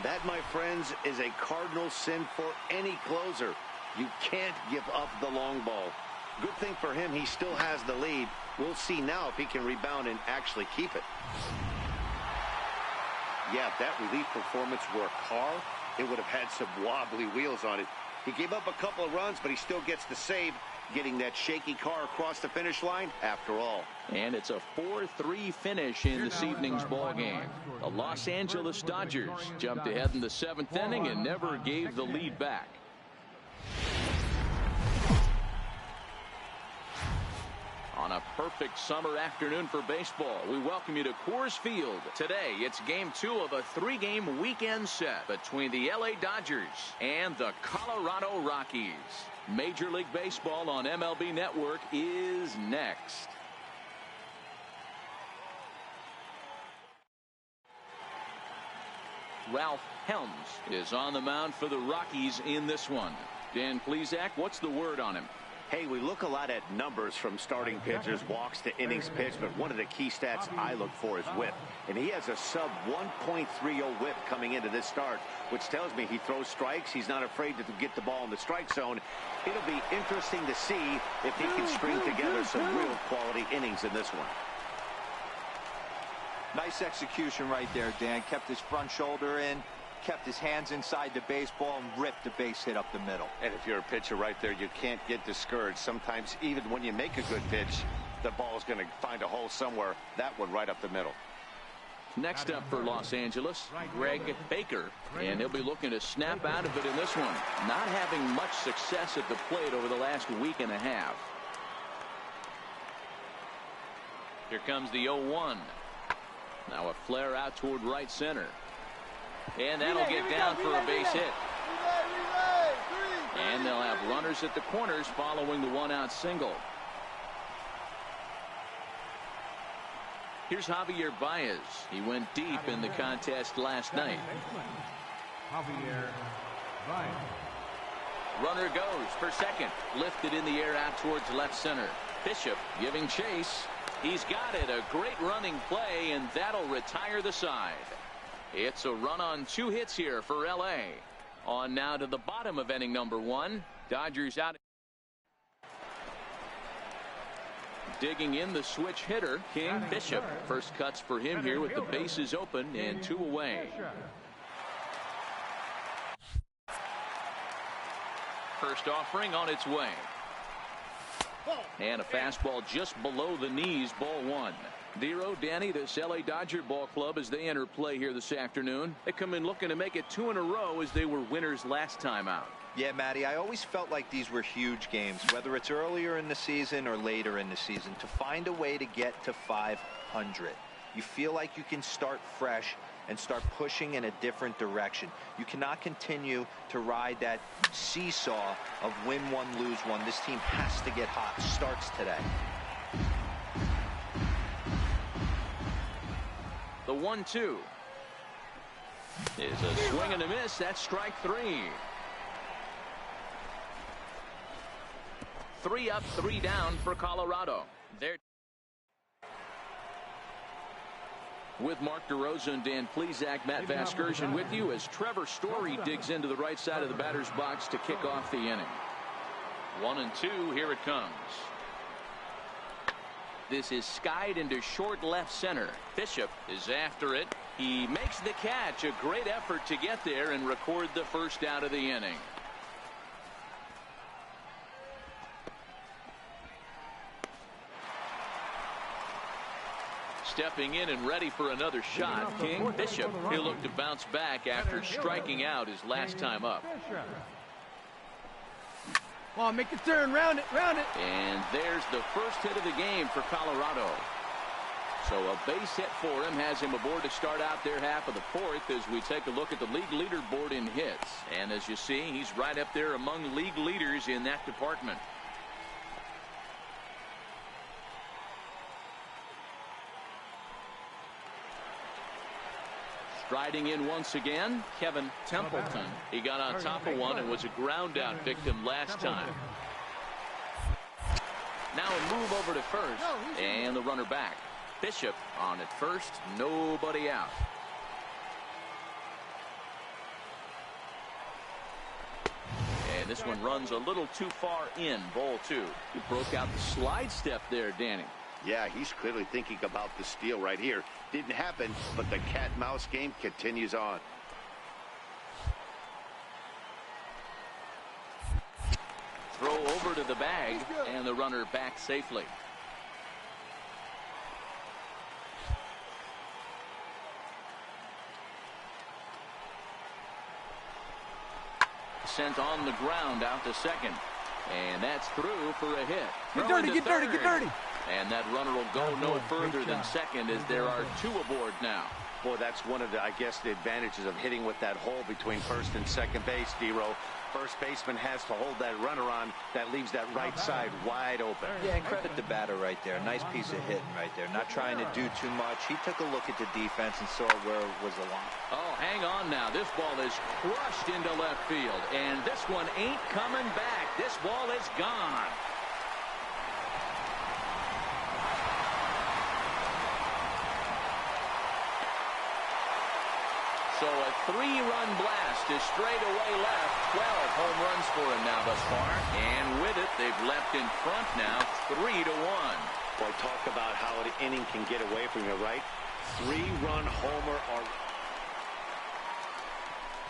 S3: That, my friends, is a cardinal sin for any closer. You can't give up the long ball. Good thing for him, he still has the lead. We'll see now if he can rebound and actually keep it. Yeah, if that relief performance were a car, it would have had some wobbly wheels on it. He gave up a couple of runs, but he still gets the save, getting that shaky car across the finish line after all.
S2: And it's a 4-3 finish in this evening's ball game. The Los Angeles Dodgers jumped ahead in the 7th inning and never gave the lead back. On a perfect summer afternoon for baseball, we welcome you to Coors Field. Today, it's Game 2 of a 3-game weekend set between the LA Dodgers and the Colorado Rockies. Major League Baseball on MLB Network is next. Ralph Helms is on the mound for the Rockies in this one. Dan Plesac, what's the word on him?
S3: Hey, we look a lot at numbers from starting pitchers, walks to innings pitched, but one of the key stats I look for is whip. And he has a sub 1.30 whip coming into this start, which tells me he throws strikes. He's not afraid to get the ball in the strike zone. It'll be interesting to see if he can string together some real quality innings in this one.
S4: Nice execution right there, Dan. Kept his front shoulder in, kept his hands inside the baseball, and ripped the base hit up the middle.
S3: And if you're a pitcher right there, you can't get discouraged. Sometimes even when you make a good pitch, the ball is going to find a hole somewhere. That one right up the middle.
S2: Next up for Los Angeles, Greg Baker, and he'll be looking to snap out of it in this one. Not having much success at the plate over the last week and a half. Here comes the 0-1. Now a flare out toward right center. And that'll get down for a base hit. And they'll have runners at the corners following the 1-out single. Here's Javier Baez. He went deep in the contest last night.
S5: Javier Baez.
S2: Runner goes for second. Lifted in the air out towards left center. Bishop giving chase. He's got it. A great running play, and that'll retire the side. It's a run on 2 hits here for LA. On now to the bottom of inning number 1. Dodgers out. Digging in the switch hitter, King Bishop. First cuts for him here with the bases open and 2 away. First offering on its way. And a fastball just below the knees, ball 1. Dero, Danny, this LA Dodger ball club as they enter play here this afternoon. They come in looking to make it 2 in a row as they were winners last time out.
S4: Yeah, Matty, I always felt like these were huge games, whether it's earlier in the season or later in the season, to find a way to get to 500. You feel like you can start fresh and start pushing in a different direction. You cannot continue to ride that seesaw of win one, lose one. This team has to get hot. Starts today.
S2: The 1-2 is a swing and a miss. That's strike 3. 3 up, 3 down for Colorado. They're with Mark DeRosa and Dan Plesac, Matt Vasgersian with you as Trevor Story digs into the right side of the batter's box to kick off the inning. 1-2, here it comes. This is skied into short left center. Bishop is after it. He makes the catch. A great effort to get there and record the first out of the inning. Stepping in and ready for another shot, King Bishop. He'll look to bounce back after striking out his last time up.
S5: Oh, make the turn, round it, round it.
S2: And there's the first hit of the game for Colorado. So a base hit for him has him aboard to start out their half of the 4th as we take a look at the league leaderboard in hits. And as you see, he's right up there among league leaders in that department. Striding in once again, Kevin Templeton. He got on top of one and was a ground out victim last time. Now a move over to first and the runner back. Bishop on at first, nobody out. And this one runs a little too far in, ball 2. He broke out the slide step there, Danny.
S3: Yeah, he's clearly thinking about the steal right here. Didn't happen, but the cat-mouse game continues on.
S2: Throw over to the bag, and the runner back safely. Sent on the ground out to second. And that's through for a hit.
S5: Get dirty, get dirty, get dirty.
S2: And that runner will go no further than second as there are 2 aboard now.
S3: Boy, that's one of the, I guess, the advantages of hitting with that hole between first and second base, D-Row. First baseman has to hold that runner on. That leaves that right side wide open.
S4: Yeah, and credit the batter right there. Nice piece of hitting right there. Not trying to do too much. He took a look at the defense and saw where was the line.
S2: Oh, hang on now. This ball is crushed into left field. And this one ain't coming back. This ball is gone. So a 3-run blast is straight away left. 12 home runs for him now thus far. And with it, they've left in front now 3-1.
S3: Boy, talk about how an inning can get away from you, right? 3-run homer or...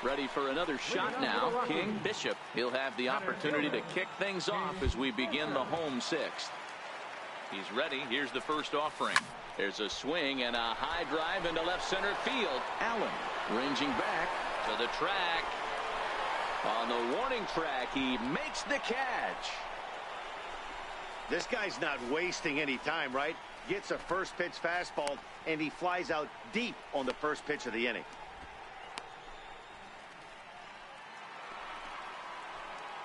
S2: Ready for another shot now. King Bishop. He'll have the opportunity to kick things off as we begin the home 6th. He's ready. Here's the first offering. There's a swing and a high drive into left center field. Allen ranging back to the track. On the warning track, he makes the catch.
S3: This guy's not wasting any time, right? Gets a first pitch fastball, and he flies out deep on the first pitch of the inning.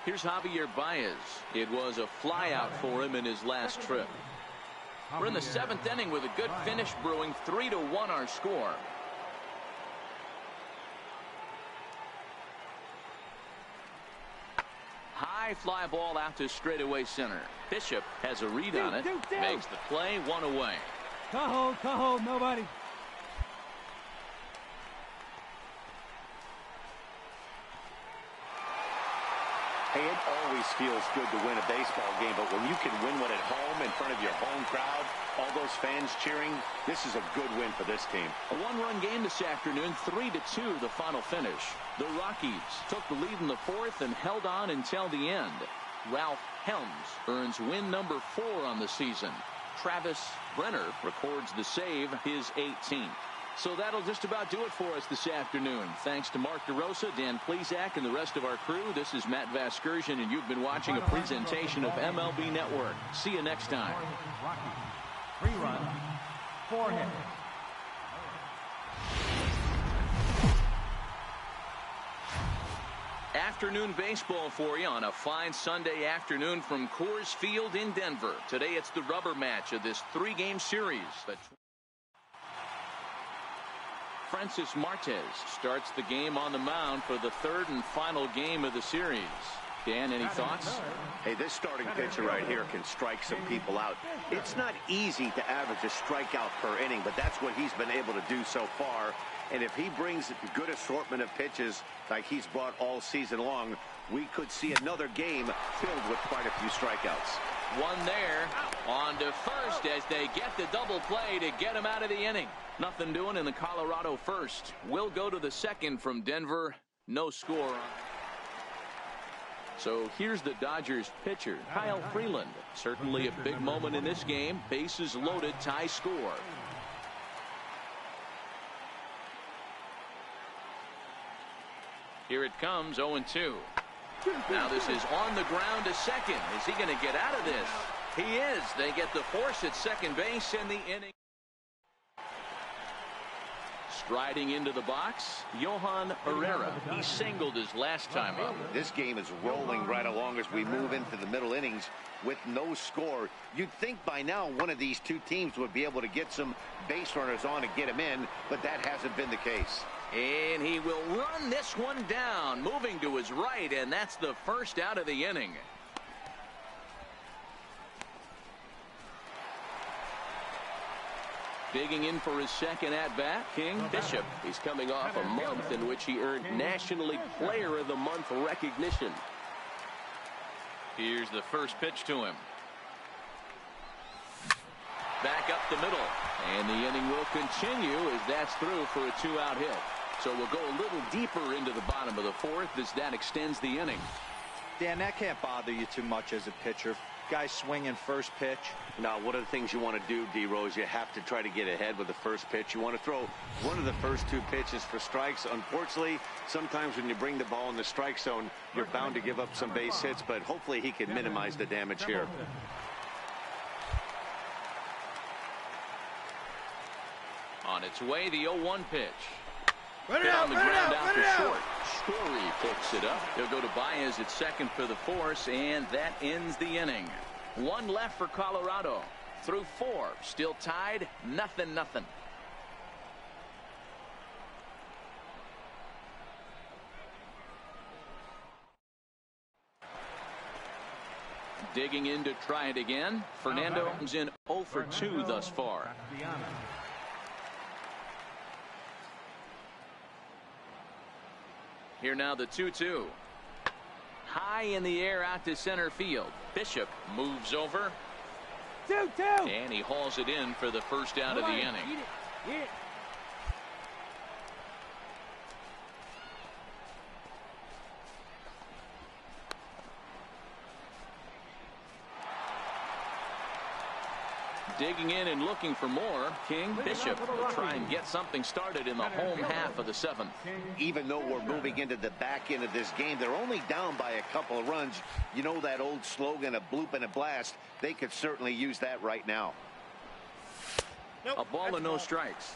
S2: Here's Javier Baez. It was a flyout for him in his last trip. We're in the 7th inning with a good finish brewing. 3-1 our score. High fly ball out to straightaway center. Bishop has a read on it. Makes the play, 1 away.
S5: Tahoe, nobody.
S3: Hey, it always feels good to win a baseball game, but when you can win one at home in front of your home crowd, all those fans cheering, this is a good win for this team.
S2: A 1-run game this afternoon, 3-2 the final finish. The Rockies took the lead in the 4th and held on until the end. Ralph Helms earns win number 4 on the season. Travis Brenner records the save, his 18th. So that'll just about do it for us this afternoon. Thanks to Mark DeRosa, Dan Plesac, and the rest of our crew. This is Matt Vasgersian, and you've been watching a presentation of MLB Network. See you next time.
S5: 3 runs, 4 hits.
S2: Afternoon baseball for you on a fine Sunday afternoon from Coors Field in Denver. Today it's the rubber match of this 3-game series. Francis Martes starts the game on the mound for the 3rd and final game of the series. Dan, any thoughts?
S3: Hey, this starting pitcher right here can strike some people out. It's not easy to average a strikeout per inning, but that's what he's been able to do so far. And if he brings a good assortment of pitches like he's brought all season long, we could see another game filled with quite a few strikeouts.
S2: One there, on to first as they get the double play to get him out of the inning. Nothing doing in the Colorado 1st. We'll go to the 2nd from Denver. No score. So here's the Dodgers pitcher, Kyle Freeland. Certainly a big moment in this game. Bases loaded, tie score. Here it comes, 0-2. Now this is on the ground to second. Is he going to get out of this? He is. They get the force at second base in the inning. Striding into the box, Johan Herrera. He singled his last time up.
S3: This game is rolling right along as we move into the middle innings with no score. You'd think by now one of these two teams would be able to get some base runners on and get them in, but that hasn't been the case.
S2: And he will run this one down, moving to his right, and that's the first out of the inning. Digging in for his second at-bat, King Bishop.
S6: He's coming off a month in which he earned National League Player of the Month recognition.
S2: Here's the first pitch to him. Back up the middle. And the inning will continue as that's through for a 2-out hit. So we'll go a little deeper into the bottom of the 4th as that extends the inning.
S4: Dan, that can't bother you too much as a pitcher. Guy swinging first pitch.
S3: Now, one of the things you want to do, D-Rose, you have to try to get ahead with the first pitch. You want to throw one of the first 2 pitches for strikes. Unfortunately, sometimes when you bring the ball in the strike zone, you're bound to give up some base hits, but hopefully he can minimize the damage here.
S2: On its way, the 0-1 pitch.
S5: Run it
S2: Hit
S5: out,
S2: on the
S5: run it
S2: ground
S5: out,
S2: out
S5: run
S2: to
S5: it out.
S2: short. Story picks it up. He'll go to Baez at second for the force, and that ends the inning. One left for Colorado. Through 4, still tied, 0-0. Digging in to try it again. Fernando comes in 0 for 2 thus far. Here now the 2-2. High in the air out to center field. Bishop moves over.
S5: 2-2.
S2: And he hauls it in for the first out of the inning.
S5: Eat it. Eat it.
S2: Digging in and looking for more. King Bishop will try and get something started in the home half of the 7th.
S3: Even though we're moving into the back end of this game, they're only down by a couple of runs. You know that old slogan, a bloop and a blast. They could certainly use that right now.
S2: A ball and no strikes.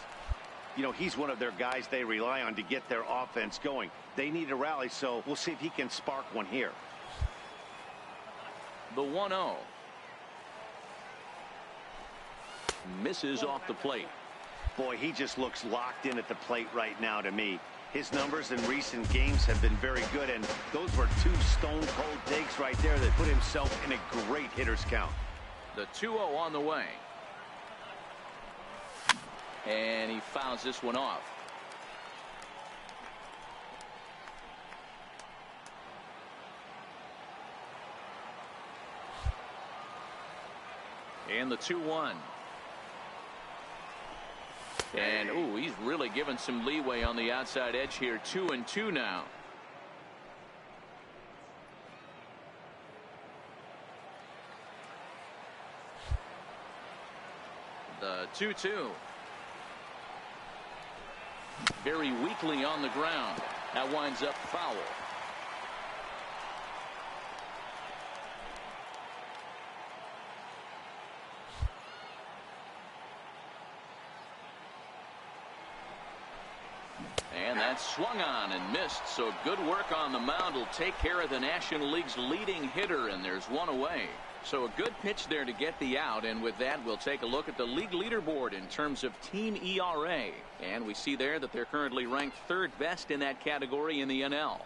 S3: You know, he's one of their guys they rely on to get their offense going. They need a rally, so we'll see if he can spark one here.
S2: The 1-0. Misses off the plate.
S3: Boy, he just looks locked in at the plate right now to me. His numbers in recent games have been very good, and those were 2 stone-cold digs right there that put himself in a great hitter's count.
S2: The 2-0 on the way. And he fouls this one off. And the 2-1. And ooh, he's really given some leeway on the outside edge here. 2-2 now. The 2-2. Very weakly on the ground. That winds up foul. And that's swung on and missed. So good work on the mound will take care of the National League's leading hitter, and there's one away. So a good pitch there to get the out, and with that we'll take a look at the league leaderboard in terms of team ERA. And we see there that they're currently ranked 3rd best in that category in the NL.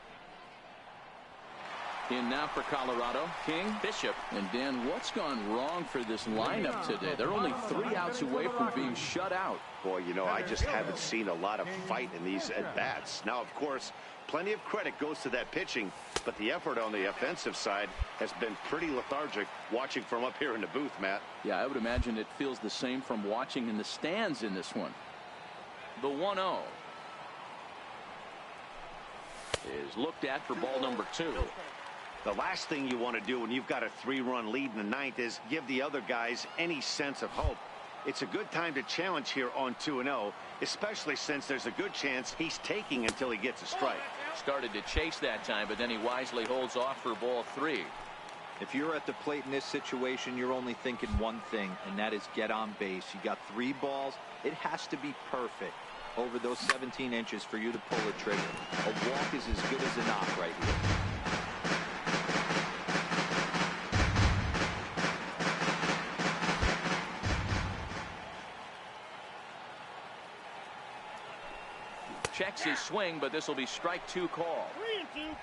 S2: In now for Colorado, King, Bishop. And Dan, what's gone wrong for this lineup today? They're only 3 outs away from being shut out.
S3: Boy, you know, I just haven't seen a lot of fight in these at-bats. Now, of course, plenty of credit goes to that pitching, but the effort on the offensive side has been pretty lethargic watching from up here in the booth, Matt.
S2: Yeah, I would imagine it feels the same from watching in the stands in this one. The 1-0 is looked at for ball number 2.
S3: The last thing you want to do when you've got a 3-run lead in the 9th is give the other guys any sense of hope. It's a good time to challenge here on 2-0, especially since there's a good chance he's taking until he gets a strike.
S2: Started to chase that time, but then he wisely holds off for ball 3.
S4: If you're at the plate in this situation, you're only thinking one thing, and that is get on base. You got 3 balls. It has to be perfect over those 17 inches for you to pull the trigger. A walk is as good as a knock right here.
S2: Checks his swing, but this will be strike 2 call.
S5: 3-2.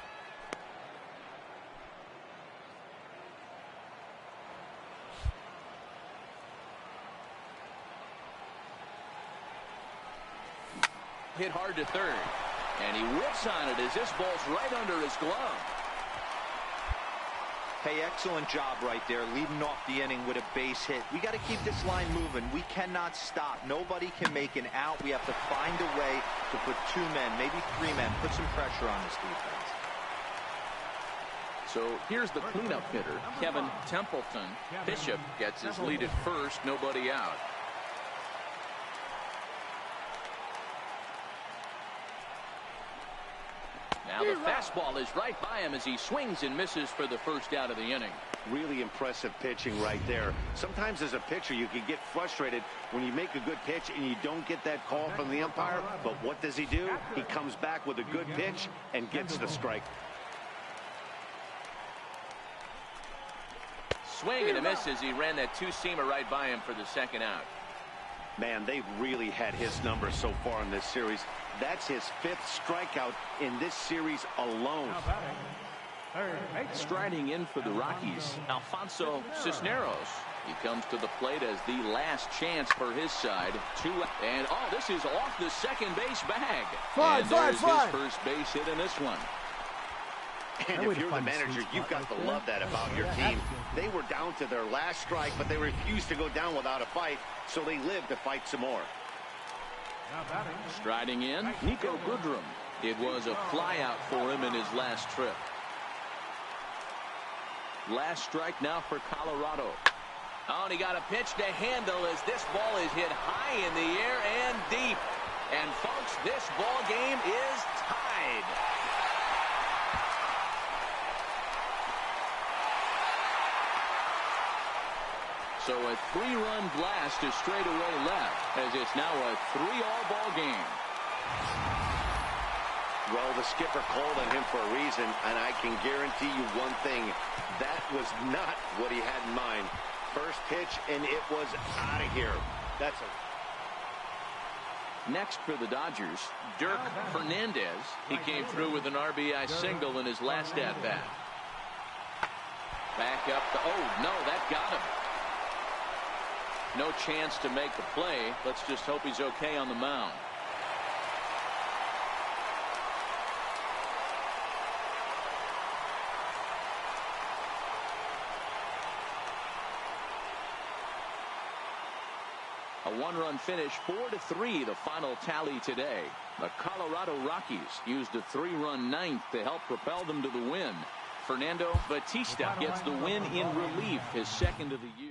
S2: Hit hard to 3rd, and he whips on it as this ball's right under his glove.
S4: Hey, excellent job right there, leading off the inning with a base hit. We got to keep this line moving. We cannot stop. Nobody can make an out. We have to find a way to put 2 men, maybe 3 men, put some pressure on this defense.
S2: So here's the cleanup hitter, Kevin Templeton. Bishop gets his lead at first, nobody out. Now the fastball is right by him as he swings and misses for the first out of the inning.
S3: Really impressive pitching right there. Sometimes as a pitcher you can get frustrated when you make a good pitch and you don't get that call from the umpire. But what does he do? He comes back with a good pitch and gets the strike.
S2: Swing and a miss as he ran that two-seamer right by him for the second out.
S3: Man, they've really had his number so far in this series. That's his 5th strikeout in this series alone.
S2: Striding in for the Rockies, Alfonso Cisneros. He comes to the plate as the last chance for his side. And oh, this is off the second base bag. And there's his first base hit in this one.
S3: And if you're the manager, you've got to love that about your team. They were down to their last strike, but they refused to go down without a fight, so they lived to fight some more.
S2: Striding in, Nico Goodrum. It was a flyout for him in his last trip. Last strike now for Colorado. Oh, and he got a pitch to handle as this ball is hit high in the air and deep. And folks, this ball game is tied. So a 3-run blast is straightaway left as it's now a 3-all ball game.
S3: Well, the skipper called on him for a reason, and I can guarantee you one thing. That was not what he had in mind. First pitch, and it was out of here. That's a...
S2: Next for the Dodgers, Dirk Fernandez. He came through with an RBI single in his last at-bat. Back up the... Oh, no, that got him. No chance to make the play. Let's just hope he's okay on the mound. A 1-run finish, 4-3, the final tally today. The Colorado Rockies used a 3-run ninth to help propel them to the win. Fernando Batista gets the win in relief, his second of the year.